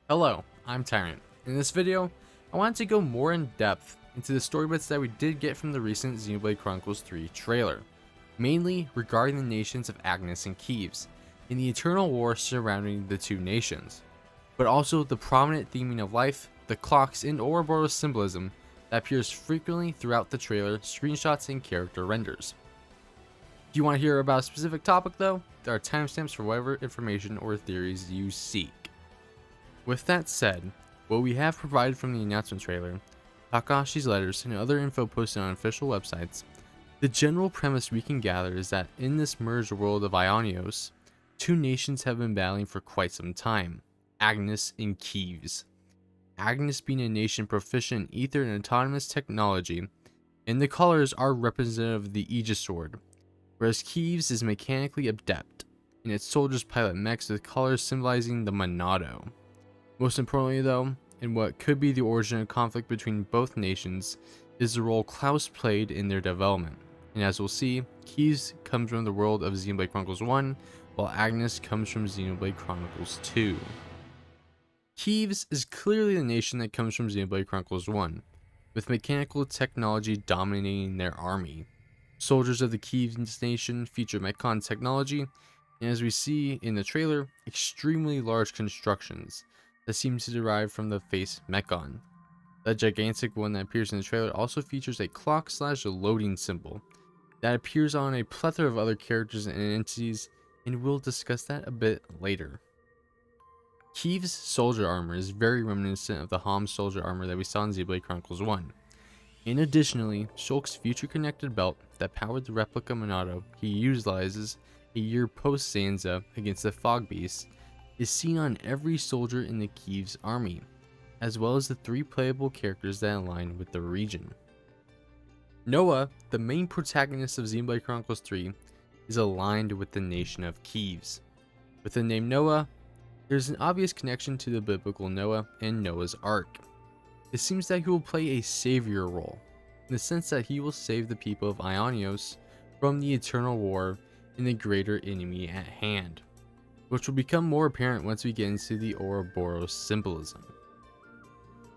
Hello, I'm Tyrant. In this video, I wanted to go more in depth into the story bits that we did get from the recent Xenoblade Chronicles 3 trailer, mainly regarding the nations of Agnus and Keves, and the eternal war surrounding the two nations, but also the prominent theming of life, the Clocks and Ouroboros symbolism that appears frequently throughout the trailer, screenshots, and character renders. If you want to hear about a specific topic though, there are timestamps for whatever information or theories you seek. With that said, what we have provided from the announcement trailer, Takashi's letters, and other info posted on official websites, the general premise we can gather is that in this merged world of Ionios, two nations have been battling for quite some time, Agnus and Keves. Agnus being a nation proficient in ether and autonomous technology, and the colors are representative of the Aegis sword, whereas Keves is mechanically adept, and its soldiers pilot mechs with colors symbolizing the Monado. Most importantly though, and what could be the origin of conflict between both nations, is the role Klaus played in their development. And as we'll see, Keves comes from the world of Xenoblade Chronicles 1, while Agnus comes from Xenoblade Chronicles 2. Keves is clearly the nation that comes from Xenoblade Chronicles 1, with mechanical technology dominating their army. Soldiers of the Keves nation feature mechon technology, and as we see in the trailer, extremely large constructions that seems to derive from the face mechon. The gigantic one that appears in the trailer also features a clock/loading symbol that appears on a plethora of other characters and entities, and we'll discuss that a bit later. Keves' soldier armor is very reminiscent of the Homs soldier armor that we saw in Xenoblade Chronicles 1. And additionally, Shulk's future connected belt that powered the replica Monado he utilizes a year post Zanza against the Fog Beast is seen on every soldier in the Keves army, as well as the three playable characters that align with the region. Noah, the main protagonist of Xenoblade Chronicles 3, is aligned with the nation of Keves. With the name Noah, there's an obvious connection to the biblical Noah and Noah's Ark. It seems that he will play a savior role, in the sense that he will save the people of Ionios from the eternal war and the greater enemy at hand, which will become more apparent once we get into the Ouroboros symbolism.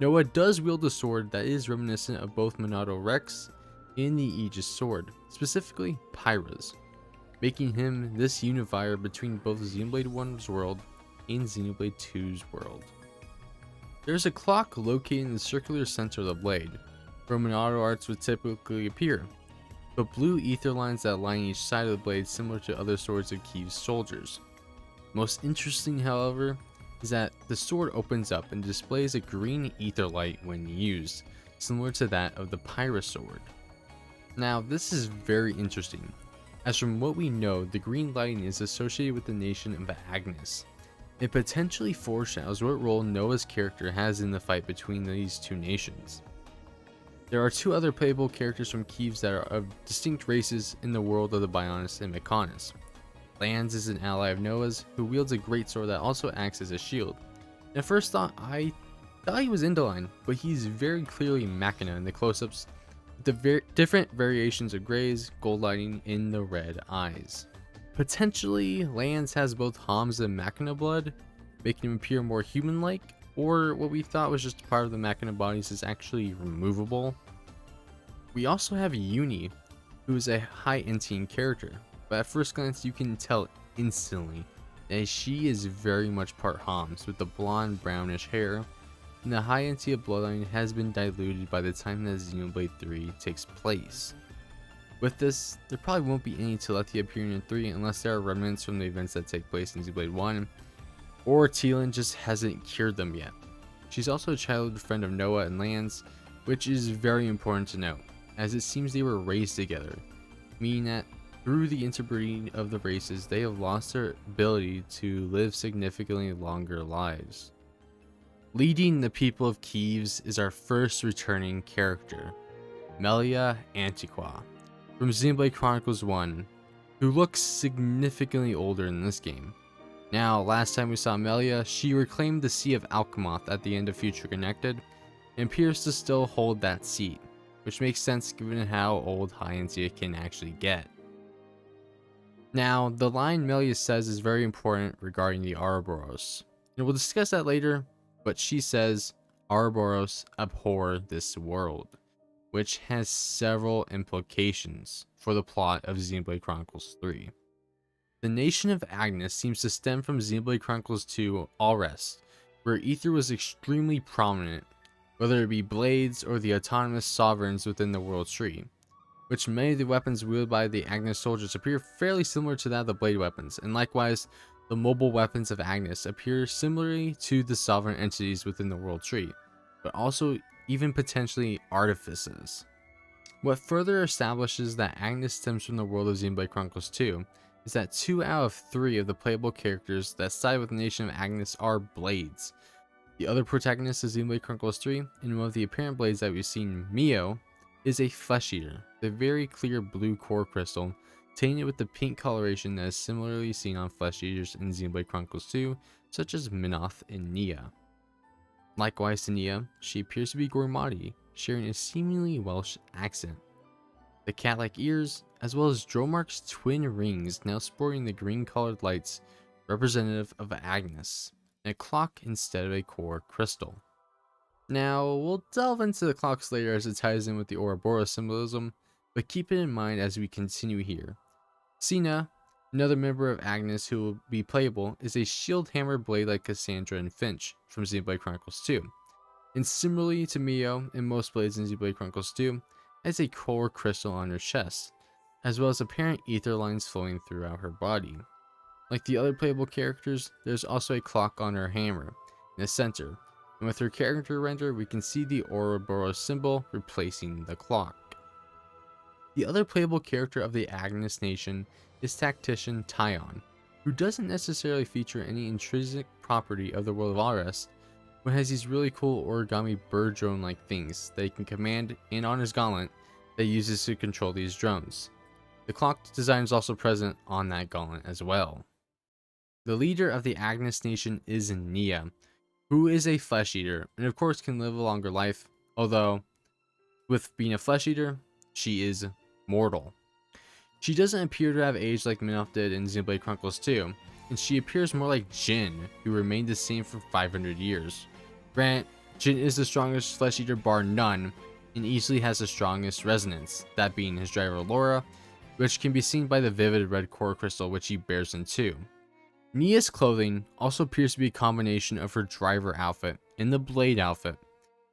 Noah does wield a sword that is reminiscent of both Monado Rex and the Aegis sword, specifically Pyra's, making him this unifier between both Xenoblade 1's world and Xenoblade 2's world. There's a clock located in the circular center of the blade, where Monado arts would typically appear, but blue ether lines that line each side of the blade similar to other swords of Keves' soldiers. Most interesting, however, is that the sword opens up and displays a green ether light when used, similar to that of the Pyra sword. Now, this is very interesting, as from what we know, the green lighting is associated with the nation of Agnus. It potentially foreshadows what role Noah's character has in the fight between these two nations. There are two other playable characters from Keves that are of distinct races in the world of the Bionis and Mechonis. Lanz is an ally of Noah's who wields a greatsword that also acts as a shield. At first I thought he was Indoline, but he's very clearly Machina in the close-ups, with the different variations of grays, gold lighting in the red eyes. Potentially, Lanz has both Homs and Machina blood, making him appear more human-like, or what we thought was just part of the Machina bodies is actually removable. We also have Eunie, who is a high Entian character, but at first glance you can tell instantly that she is very much part Homs with the blonde brownish hair, and the high Entia bloodline has been diluted by the time that Xenoblade 3 takes place. With this, there probably won't be any Teletia appearing in 3 unless there are remnants from the events that take place in Xenoblade 1, or Taion just hasn't cured them yet. She's also a childhood friend of Noah and Lanz, which is very important to note, as it seems they were raised together, meaning that through the interbreeding of the races, they have lost their ability to live significantly longer lives. Leading the people of Keves is our first returning character, Melia Antiqua, from Xenoblade Chronicles 1, who looks significantly older in this game. Now, last time we saw Melia, she reclaimed the Sea of Alchemoth at the end of Future Connected, and appears to still hold that seat, which makes sense given how old High Entia can actually get. Now, the line Melia says is very important regarding the Ouroboros, and we'll discuss that later, but she says, Ouroboros abhor this world, which has several implications for the plot of Xenoblade Chronicles 3. The nation of Agnus seems to stem from Xenoblade Chronicles 2 Allrest, where Ether was extremely prominent, whether it be blades or the autonomous sovereigns within the world tree, which many of the weapons wielded by the Agnus soldiers appear fairly similar to that of the blade weapons, and likewise, the mobile weapons of Agnus appear similarly to the sovereign entities within the world tree, but also even potentially artifices. What further establishes that Agnus stems from the world of Xenoblade Chronicles 2 is that 2 out of 3 of the playable characters that side with the nation of Agnus are blades. The other protagonist of Xenoblade Chronicles 3, and one of the apparent blades that we've seen, Mio, is a flesh eater, the very clear blue core crystal, tainted with the pink coloration that is similarly seen on flesh eaters in Xenoblade Chronicles 2, such as Minoth and Nia. Likewise to Nia, she appears to be Gormati, sharing a seemingly Welsh accent. The cat-like ears, as well as Dromark's twin rings now sporting the green-colored lights representative of Agnus, and a clock instead of a core crystal. Now, we'll delve into the clocks later as it ties in with the Ouroboros symbolism, but keep it in mind as we continue here. Sena, another member of Agnus who will be playable, is a shield hammer blade like Cassandra and Finch from Xenoblade Chronicles 2, and similarly to Mio and most blades in Xenoblade Chronicles 2, has a core crystal on her chest, as well as apparent ether lines flowing throughout her body. Like the other playable characters, there's also a clock on her hammer in the center, and with her character render we can see the Ouroboros symbol replacing the clock. The other playable character of the Agnus Nation is tactician Taion, who doesn't necessarily feature any intrinsic property of the world of Allrest, but has these really cool origami bird drone like things that he can command and on his gauntlet that he uses to control these drones. The clock design is also present on that gauntlet as well. The leader of the Agnus Nation is Nia, who is a flesh eater and of course can live a longer life, although with being a flesh eater, she is mortal. She doesn't appear to have aged like Minoth did in Xenoblade Chronicles 2, and she appears more like Jin, who remained the same for 500 years. Grant, Jin is the strongest flesh eater bar none, and easily has the strongest resonance, that being his driver Laura, which can be seen by the vivid red core crystal which he bears in 2. Nia's clothing also appears to be a combination of her driver outfit and the blade outfit,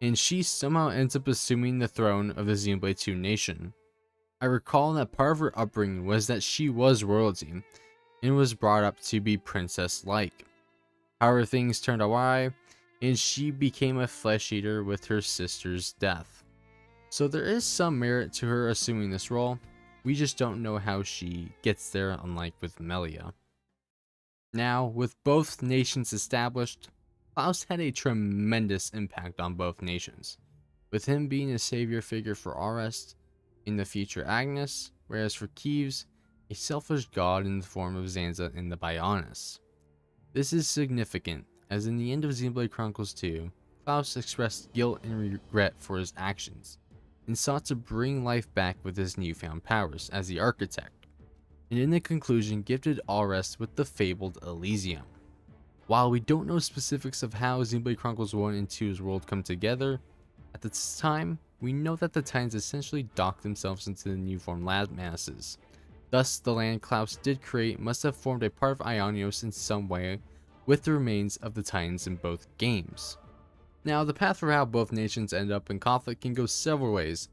and she somehow ends up assuming the throne of the Xenoblade 2 nation. I recall that part of her upbringing was that she was royalty, and was brought up to be princess-like. However, things turned awry, and she became a flesh eater with her sister's death. So there is some merit to her assuming this role, we just don't know how she gets there, unlike with Melia. Now, with both nations established, Klaus had a tremendous impact on both nations, with him being a savior figure for Allrest, in the future Agnus, whereas for Keves, a selfish god in the form of Zanza in the Bionis. This is significant, as in the end of Xenoblade Chronicles 2, Klaus expressed guilt and regret for his actions, and sought to bring life back with his newfound powers as the architect, and in the conclusion gifted Allrest with the fabled Elysium. While we don't know specifics of how Xenoblade Chronicles 1 and 2's world come together, at this time, we know that the Titans essentially docked themselves into the new form land masses. Thus, the land Klaus did create must have formed a part of Ionios in some way with the remains of the Titans in both games. Now, the path for how both nations end up in conflict can go several ways,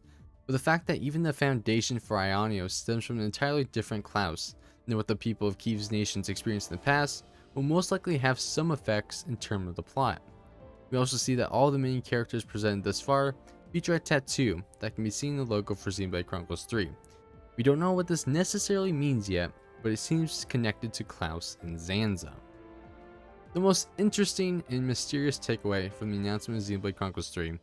but the fact that even the foundation for Ionios stems from an entirely different Klaus than what the people of Keves nations experienced in the past will most likely have some effects in terms of the plot. We also see that all the main characters presented thus far feature a tattoo that can be seen in the logo for Xenoblade Chronicles 3. We don't know what this necessarily means yet, but it seems connected to Klaus and Zanza. The most interesting and mysterious takeaway from the announcement of Xenoblade Chronicles 3,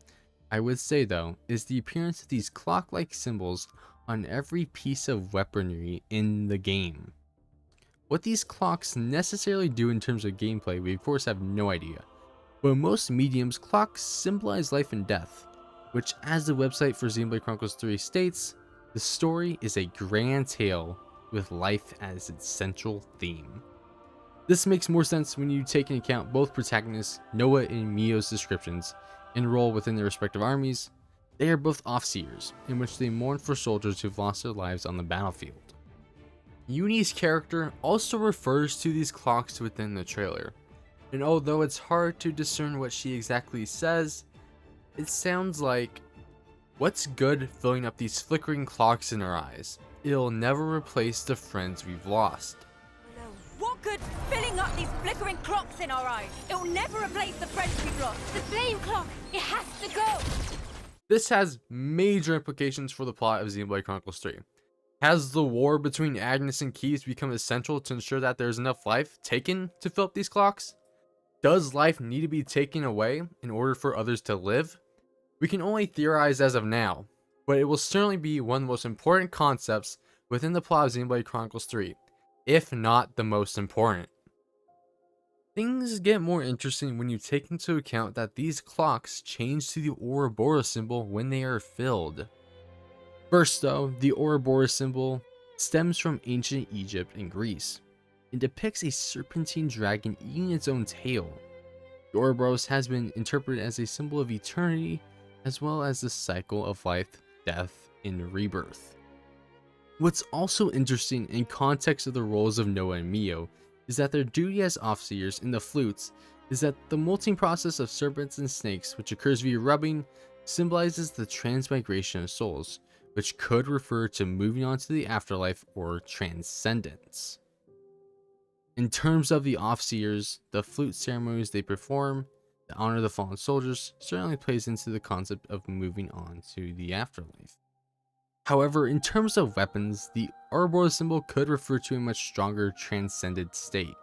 I would say though, is the appearance of these clock-like symbols on every piece of weaponry in the game. What these clocks necessarily do in terms of gameplay, we of course have no idea, but in most mediums, clocks symbolize life and death, which, as the website for Xenoblade Chronicles 3 states, the story is a grand tale with life as its central theme. This makes more sense when you take into account both protagonists, Noah and Mio's descriptions, and role within their respective armies. They are both Offseers, in which they mourn for soldiers who've lost their lives on the battlefield. Eunie's character also refers to these clocks within the trailer, and although it's hard to discern what she exactly says, it sounds like, "What's good filling up these flickering clocks in our eyes? It'll never replace the friends we've lost." What good filling up these flickering clocks in our eyes? It'll never replace the friends we've lost. The flame clock, it has to go. This has major implications for the plot of Xenoblade Chronicles 3. Has the war between Agnus and Keves become essential to ensure that there's enough life taken to fill up these clocks? Does life need to be taken away in order for others to live? We can only theorize as of now, but it will certainly be one of the most important concepts within the plot of Xenoblade Chronicles 3. If not the most important. Things get more interesting when you take into account that these clocks change to the Ouroboros symbol when they are filled. First though, the Ouroboros symbol stems from ancient Egypt and Greece, and depicts a serpentine dragon eating its own tail. The Ouroboros has been interpreted as a symbol of eternity, as well as the cycle of life, death, and rebirth. What's also interesting in context of the roles of Noah and Mio is that their duty as Offseers in the flutes is that the molting process of serpents and snakes, which occurs via rubbing, symbolizes the transmigration of souls, which could refer to moving on to the afterlife or transcendence. In terms of the Offseers, the flute ceremonies they perform to honor the fallen soldiers certainly plays into the concept of moving on to the afterlife. However, in terms of weapons, the Ouroboros symbol could refer to a much stronger transcended state,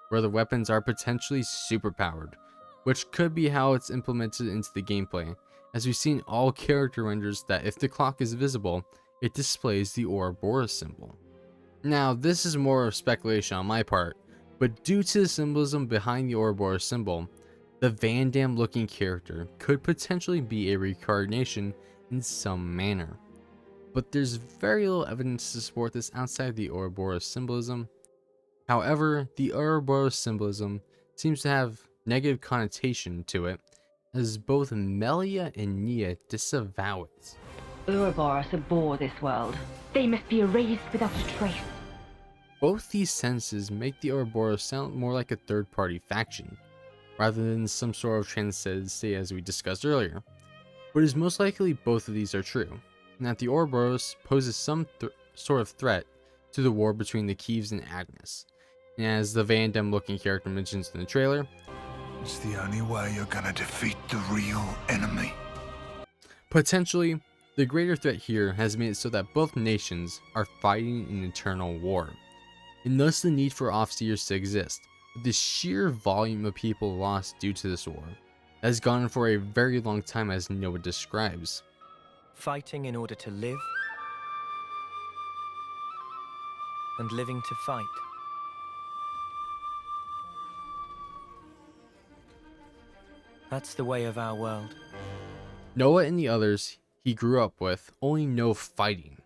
where the weapons are potentially superpowered, which could be how it's implemented into the gameplay, as we've seen all character renders that if the clock is visible, it displays the Ouroboros symbol. Now, this is more of speculation on my part, but due to the symbolism behind the Ouroboros symbol, the Van Damme looking character could potentially be a reincarnation in some manner. But there's very little evidence to support this outside the Ouroboros symbolism. However, the Ouroboros symbolism seems to have negative connotation to it, as both Melia and Nia disavow it. Ouroboros abhor this world. They must be erased without a trace. Both these senses make the Ouroboros sound more like a third-party faction, rather than some sort of transcendent state as we discussed earlier. But it is most likely both of these are true, and that the Ouroboros poses some sort of threat to the war between the Keves and Agnus. And as the Van Damme looking character mentions in the trailer, it's the only way you're gonna defeat the real enemy. Potentially, the greater threat here has made it so that both nations are fighting an eternal war, and thus the need for Offseers to exist, with the sheer volume of people lost due to this war, has gone on for a very long time as Noah describes. Fighting in order to live, and living to fight. That's the way of our world. Noah and the others he grew up with only know fighting.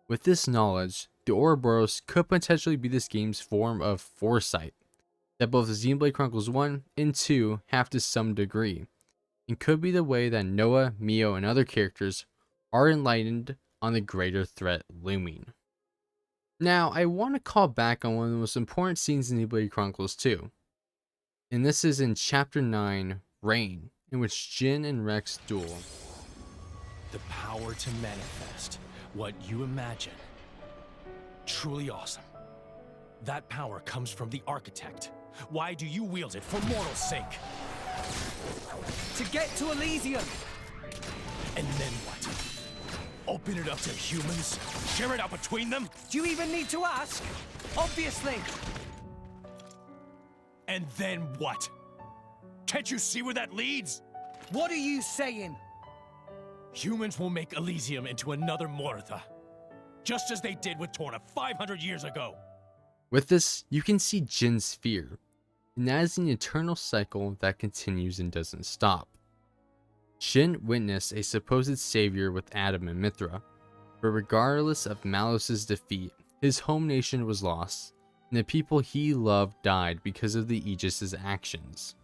With this knowledge, the Ouroboros could potentially be this game's form of foresight, that both Xenoblade Chronicles 1 and 2 have to some degree, and could be the way that Noah, Mio, and other characters are enlightened on the greater threat looming. Now, I want to call back on one of the most important scenes in Xenoblade Chronicles 2, and this is in Chapter 9, Reign, in which Jin and Rex duel. The power to manifest what you imagine. Truly awesome. That power comes from the Architect. Why do you wield it for mortal's sake? To get to Elysium! And then what? Open it up to humans? Share it out between them? Do you even need to ask? Obviously! And then what? Can't you see where that leads? What are you saying? Humans will make Elysium into another Mortha, just as they did with Torna 500 years ago. With this, you can see Jin's fear, and that is an eternal cycle that continues and doesn't stop. Jin witnessed a supposed savior with Adam and Mithra, but regardless of Malus's defeat, his home nation was lost, and the people he loved died because of the Aegis' actions.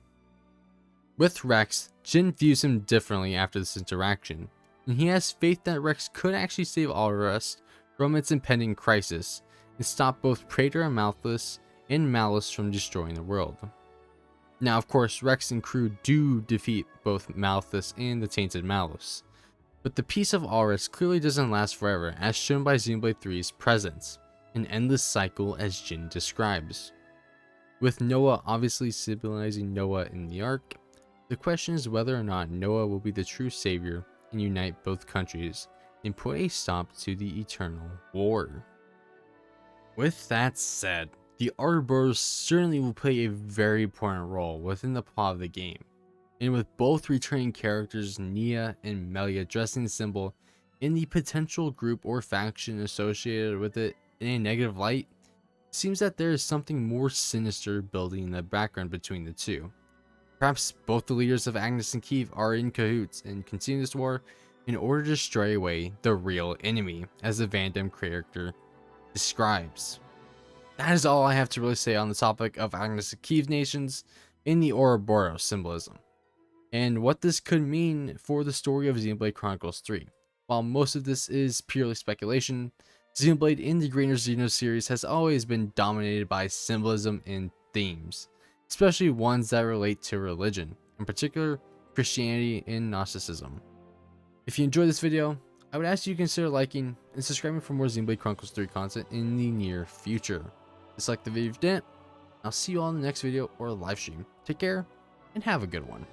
With Rex, Jin views him differently after this interaction, and he has faith that Rex could actually save Alvarez from its impending crisis and stop both Praetor and Malthus and Malice from destroying the world. Now, of course, Rex and crew do defeat both Malthus and the Tainted Malice, but the peace of Alvarez clearly doesn't last forever, as shown by Xenoblade 3's presence, an endless cycle as Jin describes. With Noah obviously symbolizing Noah in the arc, the question is whether or not Noah will be the true savior and unite both countries and put a stop to the eternal war. With that said, the Ouroboros certainly will play a very important role within the plot of the game, and with both returning characters Nia and Melia addressing the symbol and the potential group or faction associated with it in a negative light, it seems that there is something more sinister building in the background between the two. Perhaps both the leaders of Agnus and Keves are in cahoots and continue this war in order to stray away the real enemy, as the Van Damme character describes. That is all I have to really say on the topic of Agnus and Keves nations in the Ouroboros symbolism, and what this could mean for the story of Xenoblade Chronicles 3. While most of this is purely speculation, Xenoblade in the Greater Xeno series has always been dominated by symbolism and themes, especially ones that relate to religion, in particular Christianity and Gnosticism. If you enjoyed this video, I would ask you to consider liking and subscribing for more Xenoblade Chronicles 3 content in the near future. Dislike the video if you didn't. I'll see you all in the next video or live stream. Take care and have a good one.